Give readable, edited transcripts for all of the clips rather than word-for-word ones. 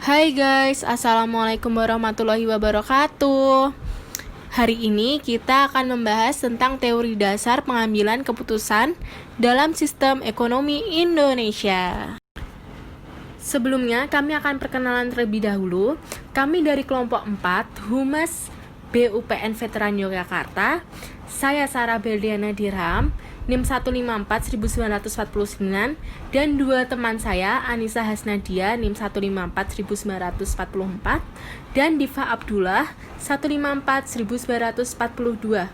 Hai guys, Assalamualaikum warahmatullahi wabarakatuh. Hari ini kita akan membahas tentang teori dasar pengambilan keputusan dalam sistem ekonomi Indonesia. Sebelumnya, kami akan perkenalan terlebih dahulu. Kami dari kelompok 4, Humas BUPN Veteran Yogyakarta. Saya Sarah Beldiana Dirham, NIM 154-1949, dan dua teman saya, Anissa Hasnadia, NIM 154-1944, dan Diva Abdullah, 154-1942.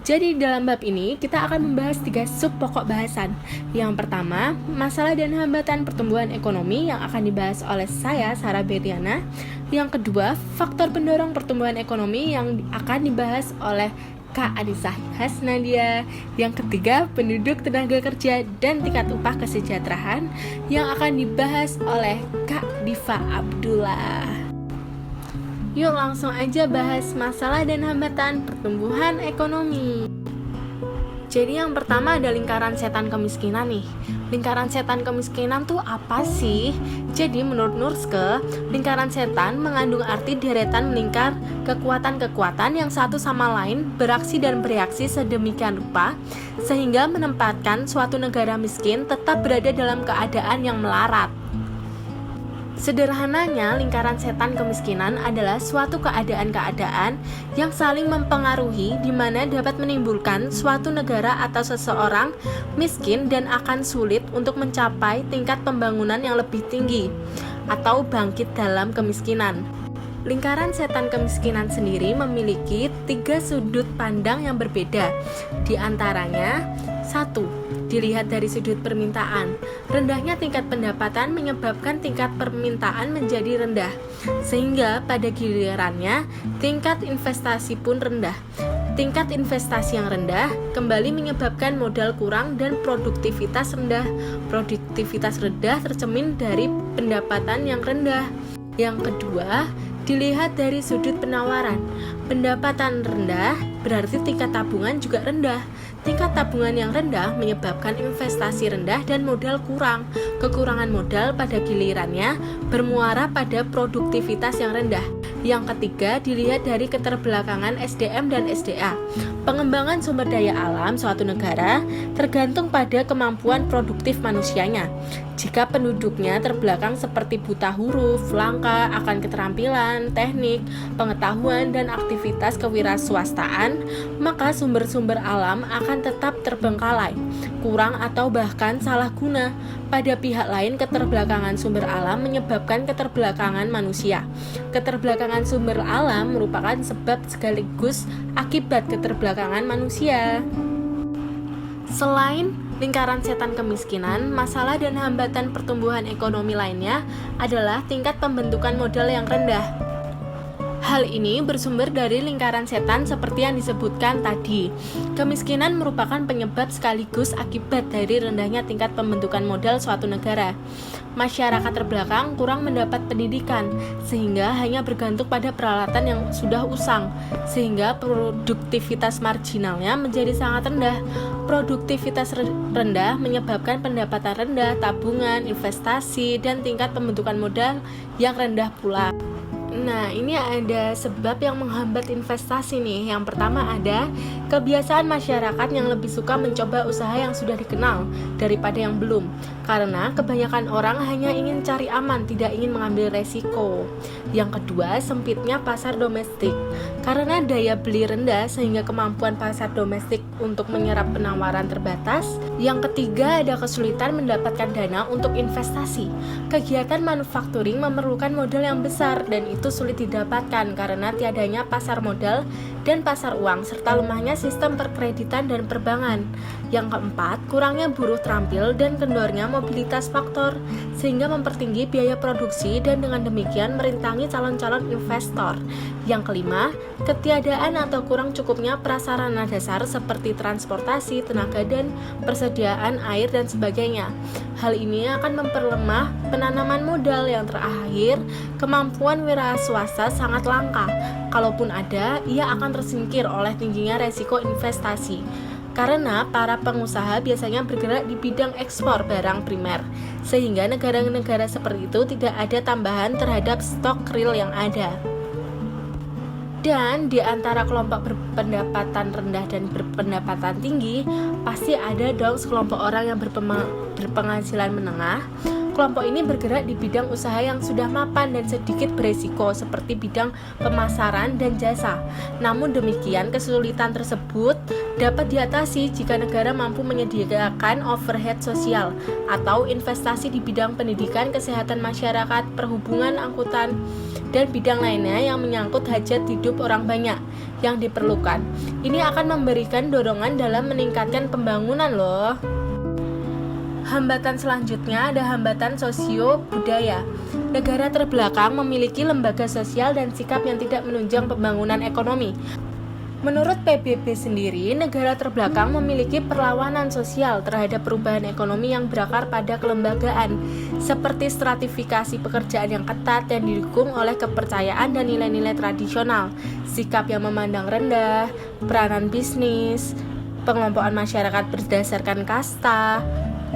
Jadi dalam bab ini, kita akan membahas 3 sub pokok bahasan. Yang pertama, masalah dan hambatan pertumbuhan ekonomi yang akan dibahas oleh saya, Sarah Beldiana. Yang kedua, faktor pendorong pertumbuhan ekonomi yang akan dibahas oleh Kak Anissa Hasnadia. Yang ketiga, penduduk, tenaga kerja, dan tingkat upah kesejahteraan yang akan dibahas oleh Kak Diva Abdullah. Yuk langsung aja bahas masalah dan hambatan pertumbuhan ekonomi. Jadi yang pertama ada lingkaran setan kemiskinan nih. Lingkaran setan kemiskinan tuh apa sih? Jadi menurut Nurske, lingkaran setan mengandung arti deretan melingkar kekuatan-kekuatan yang satu sama lain beraksi dan bereaksi sedemikian rupa sehingga menempatkan suatu negara miskin tetap berada dalam keadaan yang melarat. Sederhananya, lingkaran setan kemiskinan adalah suatu keadaan-keadaan yang saling mempengaruhi di mana dapat menimbulkan suatu negara atau seseorang miskin dan akan sulit untuk mencapai tingkat pembangunan yang lebih tinggi atau bangkit dalam kemiskinan. Lingkaran setan kemiskinan sendiri memiliki 3 sudut pandang yang berbeda. Di antaranya, 1. Dilihat dari sudut permintaan. Rendahnya tingkat pendapatan menyebabkan tingkat permintaan menjadi rendah, sehingga pada gilirannya tingkat investasi pun rendah. Tingkat investasi yang rendah kembali menyebabkan modal kurang dan produktivitas rendah. Produktivitas rendah tercermin dari pendapatan yang rendah. Yang kedua, dilihat dari sudut penawaran. Pendapatan rendah berarti tingkat tabungan juga rendah. Tingkat tabungan yang rendah menyebabkan investasi rendah dan modal kurang. Kekurangan modal pada gilirannya bermuara pada produktivitas yang rendah. Yang ketiga, dilihat dari keterbelakangan SDM dan SDA. Pengembangan sumber daya alam suatu negara tergantung pada kemampuan produktif manusianya. Jika penduduknya terbelakang seperti buta huruf, langka akan keterampilan, teknik, pengetahuan, dan aktivitas kewirausahaan, maka sumber-sumber alam akan tetap terbengkalai, kurang atau bahkan salah guna. Pada pihak lain, keterbelakangan sumber alam menyebabkan keterbelakangan manusia. Keterbelakangan sumber alam merupakan sebab sekaligus akibat keterbelakangan manusia. Selain lingkaran setan kemiskinan, masalah dan hambatan pertumbuhan ekonomi lainnya adalah tingkat pembentukan modal yang rendah. Hal ini bersumber dari lingkaran setan seperti yang disebutkan tadi. Kemiskinan merupakan penyebab sekaligus akibat dari rendahnya tingkat pembentukan modal suatu negara. Masyarakat terbelakang kurang mendapat pendidikan, sehingga hanya bergantung pada peralatan yang sudah usang, sehingga produktivitas marginalnya menjadi sangat rendah. Produktivitas rendah menyebabkan pendapatan rendah, tabungan, investasi, dan tingkat pembentukan modal yang rendah pula. Nah, ini ada sebab yang menghambat investasi nih. Yang pertama ada kebiasaan masyarakat yang lebih suka mencoba usaha yang sudah dikenal daripada yang belum. Karena kebanyakan orang hanya ingin cari aman, tidak ingin mengambil resiko. Yang kedua, sempitnya pasar domestik. Karena daya beli rendah sehingga kemampuan pasar domestik untuk menyerap penawaran terbatas. Yang ketiga, ada kesulitan mendapatkan dana untuk investasi. Kegiatan manufacturing memerlukan modal yang besar dan itu sulit didapatkan karena tiadanya pasar modal dan pasar uang serta lemahnya sistem perkreditan dan perbankan. Yang keempat, kurangnya buruh terampil dan kendornya mobilitas faktor sehingga mempertinggi biaya produksi dan dengan demikian merintangi calon-calon investor. Yang kelima, ketiadaan atau kurang cukupnya prasarana dasar seperti transportasi, tenaga dan persediaan air dan sebagainya. Hal ini akan memperlemah penanaman modal. Yang terakhir, kemampuan wira swasta sangat langka. Kalaupun ada, ia akan tersingkir oleh tingginya resiko investasi. Karena para pengusaha biasanya bergerak di bidang ekspor barang primer, sehingga negara-negara seperti itu tidak ada tambahan terhadap stok real yang ada. Dan di antara kelompok berpendapatan rendah dan berpendapatan tinggi, pasti ada dong sekelompok orang yang berpenghasilan menengah. Kelompok ini bergerak di bidang usaha yang sudah mapan dan sedikit beresiko seperti bidang pemasaran dan jasa. Namun demikian, kesulitan tersebut dapat diatasi jika negara mampu menyediakan overhead sosial atau investasi di bidang pendidikan, kesehatan masyarakat, perhubungan, angkutan, dan bidang lainnya yang menyangkut hajat hidup orang banyak yang diperlukan. Ini akan memberikan dorongan dalam meningkatkan pembangunan loh. Hambatan selanjutnya ada hambatan sosio-budaya. Negara terbelakang memiliki lembaga sosial dan sikap yang tidak menunjang pembangunan ekonomi. Menurut PBB sendiri, negara terbelakang memiliki perlawanan sosial terhadap perubahan ekonomi yang berakar pada kelembagaan, seperti stratifikasi pekerjaan yang ketat yang didukung oleh kepercayaan dan nilai-nilai tradisional, sikap yang memandang rendah, peranan bisnis, pengelompokan masyarakat berdasarkan kasta,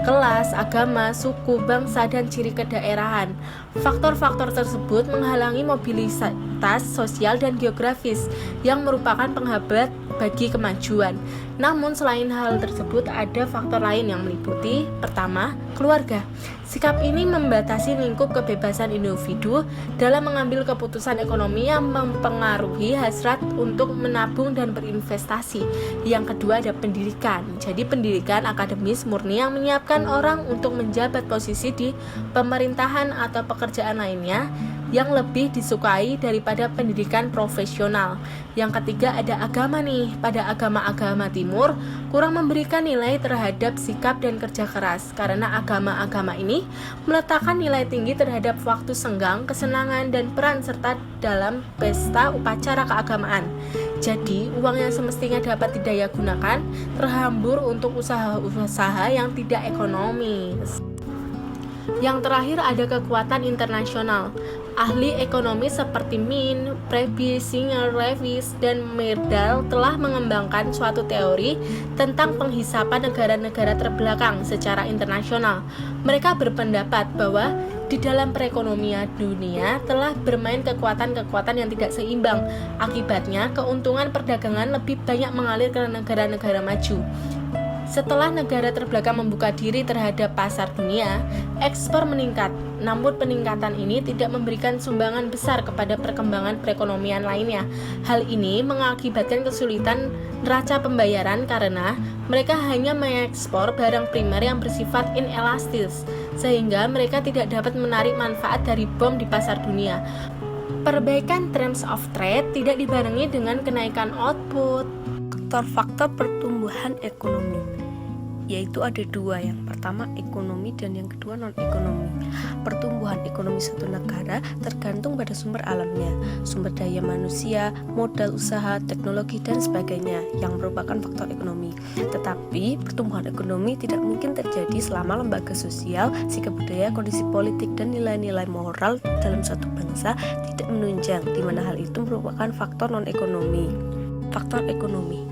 kelas, agama, suku, bangsa, dan ciri kedaerahan. Faktor-faktor tersebut menghalangi mobilitas sosial dan geografis yang merupakan penghambat bagi kemajuan. Namun selain hal tersebut ada faktor lain yang meliputi: pertama, keluarga. Sikap ini membatasi lingkup kebebasan individu dalam mengambil keputusan ekonomi yang mempengaruhi hasrat untuk menabung dan berinvestasi. Yang kedua ada pendidikan. Jadi pendidikan akademis murni yang menyiapkan orang untuk menjabat posisi di pemerintahan atau pekerjaan lainnya yang lebih disukai daripada pendidikan profesional. Yang ketiga ada agama nih. Pada agama-agama timur kurang memberikan nilai terhadap sikap dan kerja keras, karena agama-agama ini meletakkan nilai tinggi terhadap waktu senggang, kesenangan, dan peran serta dalam pesta upacara keagamaan. Jadi uang yang semestinya dapat didaya gunakan terhambur untuk usaha-usaha yang tidak ekonomis. Yang terakhir ada kekuatan internasional. Ahli ekonomi seperti Min, Prebi, Singer, Lewis, dan Myrdal telah mengembangkan suatu teori tentang penghisapan negara-negara terbelakang secara internasional. Mereka berpendapat bahwa di dalam perekonomian dunia telah bermain kekuatan-kekuatan yang tidak seimbang. Akibatnya, keuntungan perdagangan lebih banyak mengalir ke negara-negara maju. Setelah negara terbelakang membuka diri terhadap pasar dunia, ekspor meningkat. Namun peningkatan ini tidak memberikan sumbangan besar kepada perkembangan perekonomian lainnya. Hal ini mengakibatkan kesulitan neraca pembayaran karena mereka hanya mengekspor barang primer yang bersifat inelastis, sehingga mereka tidak dapat menarik manfaat dari bom di pasar dunia. Perbaikan terms of trade tidak dibarengi dengan kenaikan output. Faktor-faktor pertumbuhan ekonomi, yaitu ada dua, yang pertama ekonomi dan yang kedua non-ekonomi. Pertumbuhan ekonomi suatu negara tergantung pada sumber alamnya, sumber daya manusia, modal usaha, teknologi, dan sebagainya yang merupakan faktor ekonomi. Tetapi pertumbuhan ekonomi tidak mungkin terjadi selama lembaga sosial, sikap budaya, kondisi politik, dan nilai-nilai moral dalam suatu bangsa tidak menunjang, di mana hal itu merupakan faktor non-ekonomi. Faktor ekonomi.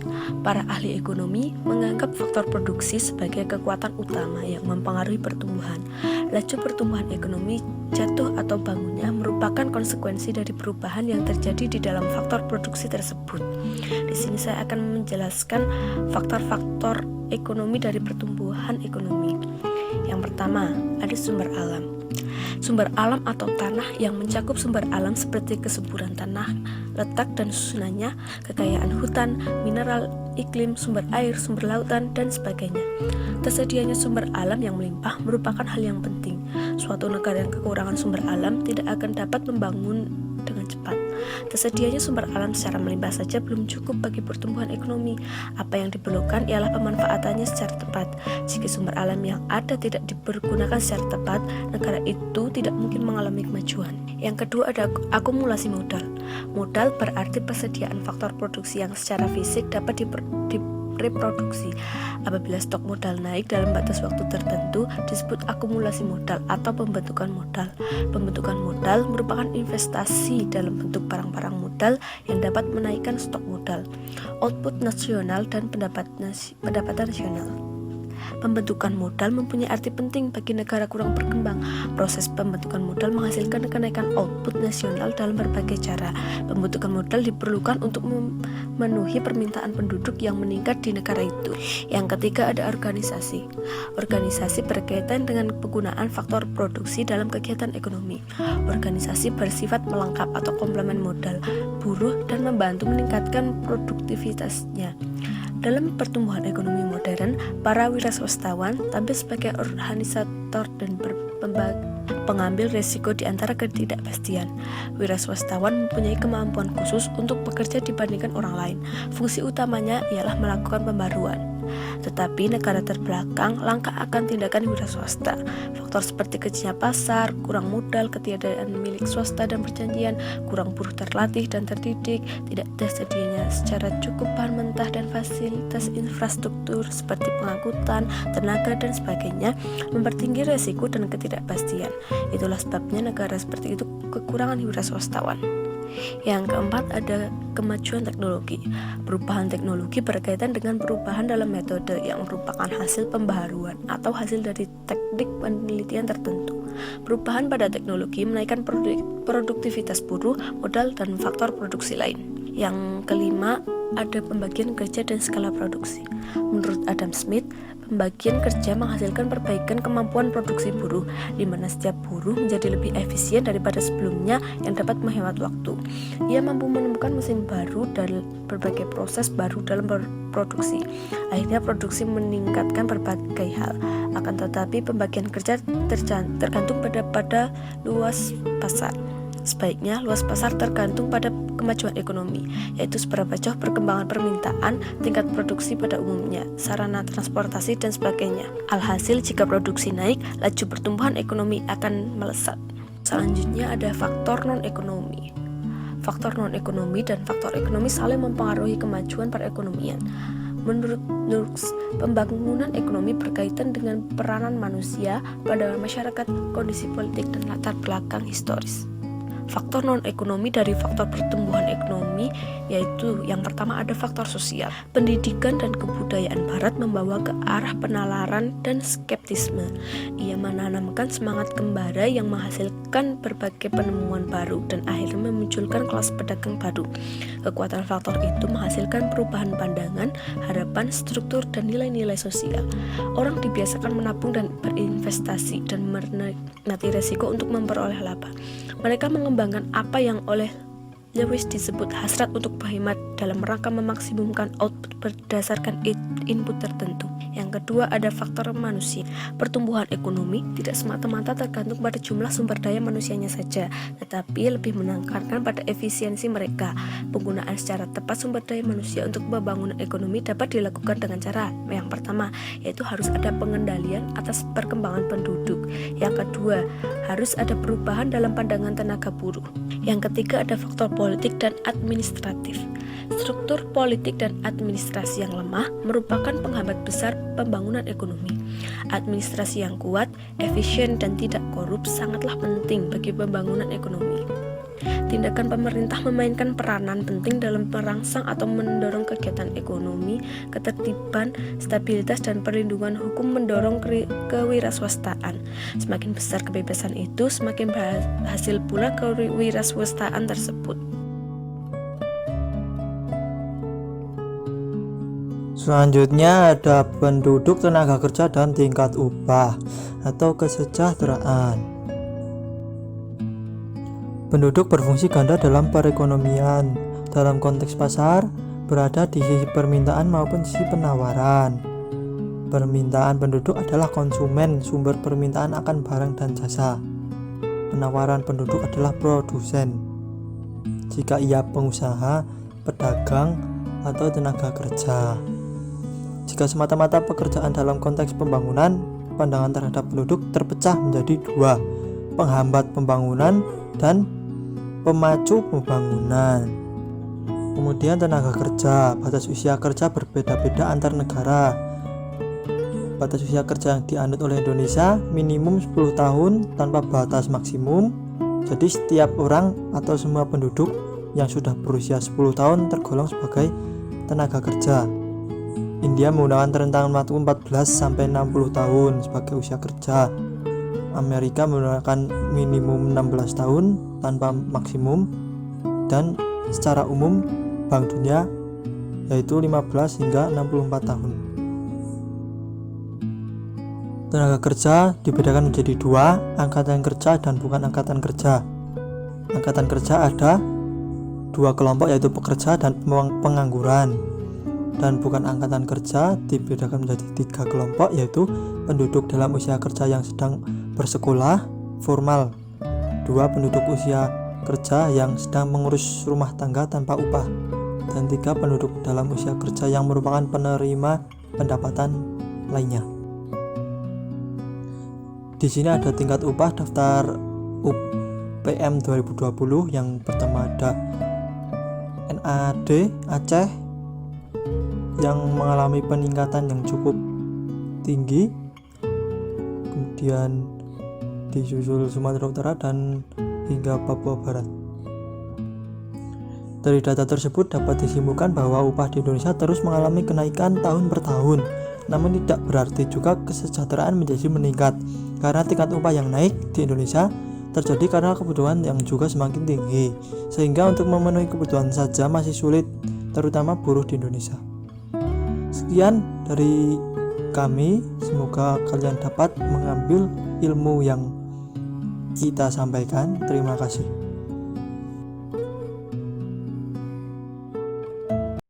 Para ahli ekonomi menganggap faktor produksi sebagai kekuatan utama yang mempengaruhi pertumbuhan. Laju pertumbuhan ekonomi jatuh atau bangunnya merupakan konsekuensi dari perubahan yang terjadi di dalam faktor produksi tersebut. Di sini saya akan menjelaskan faktor-faktor ekonomi dari pertumbuhan ekonomi. Yang pertama, ada sumber alam. Sumber alam atau tanah yang mencakup sumber alam seperti kesuburan tanah, letak dan susunannya, kekayaan hutan, mineral, iklim, sumber air, sumber lautan, dan sebagainya. Tersedianya sumber alam yang melimpah merupakan hal yang penting. Suatu negara yang kekurangan sumber alam tidak akan dapat membangun dengan cepat. Tersedianya sumber alam secara melimpah saja belum cukup bagi pertumbuhan ekonomi. Apa yang diperlukan ialah pemanfaatannya secara tepat. Jika sumber alam yang ada tidak dipergunakan secara tepat, negara itu tidak mungkin mengalami kemajuan. Yang kedua ada akumulasi modal. Modal berarti persediaan faktor produksi yang secara fisik dapat reproduksi. Apabila stok modal naik dalam batas waktu tertentu disebut akumulasi modal atau pembentukan modal. Pembentukan modal merupakan investasi dalam bentuk barang-barang modal yang dapat menaikkan stok modal, output nasional dan pendapatan nasional. Pembentukan modal mempunyai arti penting bagi negara kurang berkembang. Proses pembentukan modal menghasilkan kenaikan output nasional dalam berbagai cara. Pembentukan modal diperlukan untuk memenuhi permintaan penduduk yang meningkat di negara itu. Yang ketiga ada organisasi. Organisasi berkaitan dengan penggunaan faktor produksi dalam kegiatan ekonomi. Organisasi bersifat melengkap atau komplement modal buruh dan membantu meningkatkan produktivitasnya. Dalam pertumbuhan ekonomi modern, para wiraswastawan tampil sebagai organisator dan pengambil resiko di antara ketidakpastian. Wiraswastawan mempunyai kemampuan khusus untuk bekerja dibandingkan orang lain. Fungsi utamanya ialah melakukan pembaruan. Tetapi negara terbelakang langka akan tindakan wiraswasta. Faktor seperti kecilnya pasar, kurang modal, ketiadaan milik swasta dan perjanjian, kurang buruh terlatih dan terdidik, tidak tersedianya secara cukup bahan mentah dan fasilitas infrastruktur seperti pengangkutan, tenaga dan sebagainya, mempertinggi resiko dan ketidakpastian. Itulah sebabnya negara seperti itu kekurangan wiraswastawan. Yang keempat ada kemajuan teknologi. Perubahan teknologi berkaitan dengan perubahan dalam metode yang merupakan hasil pembaharuan atau hasil dari teknik penelitian tertentu. Perubahan pada teknologi menaikkan produktivitas buruh, modal, dan faktor produksi lain. Yang kelima ada pembagian kerja dan skala produksi. Menurut Adam Smith, pembagian kerja menghasilkan perbaikan kemampuan produksi buruh, di mana setiap buruh menjadi lebih efisien daripada sebelumnya yang dapat menghemat waktu. Ia mampu menemukan mesin baru dan berbagai proses baru dalam produksi. Akhirnya produksi meningkatkan berbagai hal. Akan tetapi pembagian kerja tergantung pada luas pasar. Sebaiknya luas pasar tergantung pada kemajuan ekonomi, yaitu seberapa jauh perkembangan permintaan, tingkat produksi pada umumnya, sarana transportasi, dan sebagainya. Alhasil, jika produksi naik, laju pertumbuhan ekonomi akan melesat. Selanjutnya ada faktor non-ekonomi. Faktor non-ekonomi dan faktor ekonomi saling mempengaruhi kemajuan perekonomian. Menurut Nurks, pembangunan ekonomi berkaitan dengan peranan manusia pada masyarakat, kondisi politik, dan latar belakang historis. Faktor non-ekonomi dari faktor pertumbuhan ekonomi yaitu yang pertama ada faktor sosial. Pendidikan dan kebudayaan barat membawa ke arah penalaran dan skeptisme. Ia menanamkan semangat kembara yang menghasilkan berbagai penemuan baru dan akhirnya memunculkan kelas pedagang baru. Kekuatan faktor itu menghasilkan perubahan pandangan, harapan, struktur, dan nilai-nilai sosial. Orang dibiasakan menabung dan berinvestasi dan menikmati resiko untuk memperoleh laba. Mereka mengembangkan apa yang oleh Lewis disebut hasrat untuk berhemat dalam rangka memaksimumkan output berdasarkan input tertentu. Yang kedua ada faktor manusia. Pertumbuhan ekonomi tidak semata-mata tergantung pada jumlah sumber daya manusianya saja, tetapi lebih menekankan pada efisiensi mereka. Penggunaan secara tepat sumber daya manusia untuk pembangunan ekonomi dapat dilakukan dengan cara yang pertama, yaitu harus ada pengendalian atas perkembangan penduduk. Yang kedua, harus ada perubahan dalam pandangan tenaga buruh. Yang ketiga ada faktor politik dan administratif. Struktur politik dan administrasi yang lemah merupakan penghambat besar pembangunan ekonomi. Administrasi yang kuat, efisien, dan tidak korup sangatlah penting bagi pembangunan ekonomi. Tindakan pemerintah memainkan peranan penting dalam merangsang atau mendorong kegiatan ekonomi, ketertiban, stabilitas, dan perlindungan hukum mendorong kewirausahaan. Semakin besar kebebasan itu, semakin berhasil pula kewirausahaan tersebut. Selanjutnya ada penduduk, tenaga kerja, dan tingkat upah atau kesejahteraan. Penduduk berfungsi ganda dalam perekonomian. Dalam konteks pasar, berada di sisi permintaan maupun sisi penawaran. Permintaan penduduk adalah konsumen, sumber permintaan akan barang dan jasa. Penawaran penduduk adalah produsen, jika ia pengusaha, pedagang, atau tenaga kerja. Jika semata-mata pekerjaan dalam konteks pembangunan, pandangan terhadap penduduk terpecah menjadi dua, penghambat pembangunan dan pemacu pembangunan. Kemudian tenaga kerja, batas usia kerja berbeda-beda antar negara. Batas usia kerja yang dianut oleh Indonesia minimum 10 tahun tanpa batas maksimum. Jadi setiap orang atau semua penduduk yang sudah berusia 10 tahun tergolong sebagai tenaga kerja. India menggunakan rentang waktu 14 sampai 60 tahun sebagai usia kerja. Amerika menggunakan minimum 16 tahun tanpa maksimum, dan secara umum Bank Dunia yaitu 15 hingga 64 tahun. Tenaga kerja dibedakan menjadi dua, angkatan kerja dan bukan angkatan kerja. Angkatan kerja ada dua kelompok, yaitu pekerja dan pengangguran. Dan bukan angkatan kerja dibedakan menjadi tiga kelompok, yaitu penduduk dalam usia kerja yang sedang bersekolah formal, dua penduduk usia kerja yang sedang mengurus rumah tangga tanpa upah, dan tiga penduduk dalam usia kerja yang merupakan penerima pendapatan lainnya. Di sini ada tingkat upah daftar UPM 2020. Yang pertama ada NAD Aceh yang mengalami peningkatan yang cukup tinggi, kemudian disusul Sumatera Utara dan hingga Papua Barat. Dari data tersebut dapat disimpulkan bahwa upah di Indonesia terus mengalami kenaikan tahun per tahun. Namun tidak berarti juga kesejahteraan menjadi meningkat, karena tingkat upah yang naik di Indonesia terjadi karena kebutuhan yang juga semakin tinggi, sehingga untuk memenuhi kebutuhan saja masih sulit, terutama buruh di Indonesia. Sekian dari kami, semoga kalian dapat mengambil ilmu yang kita sampaikan. Terima kasih.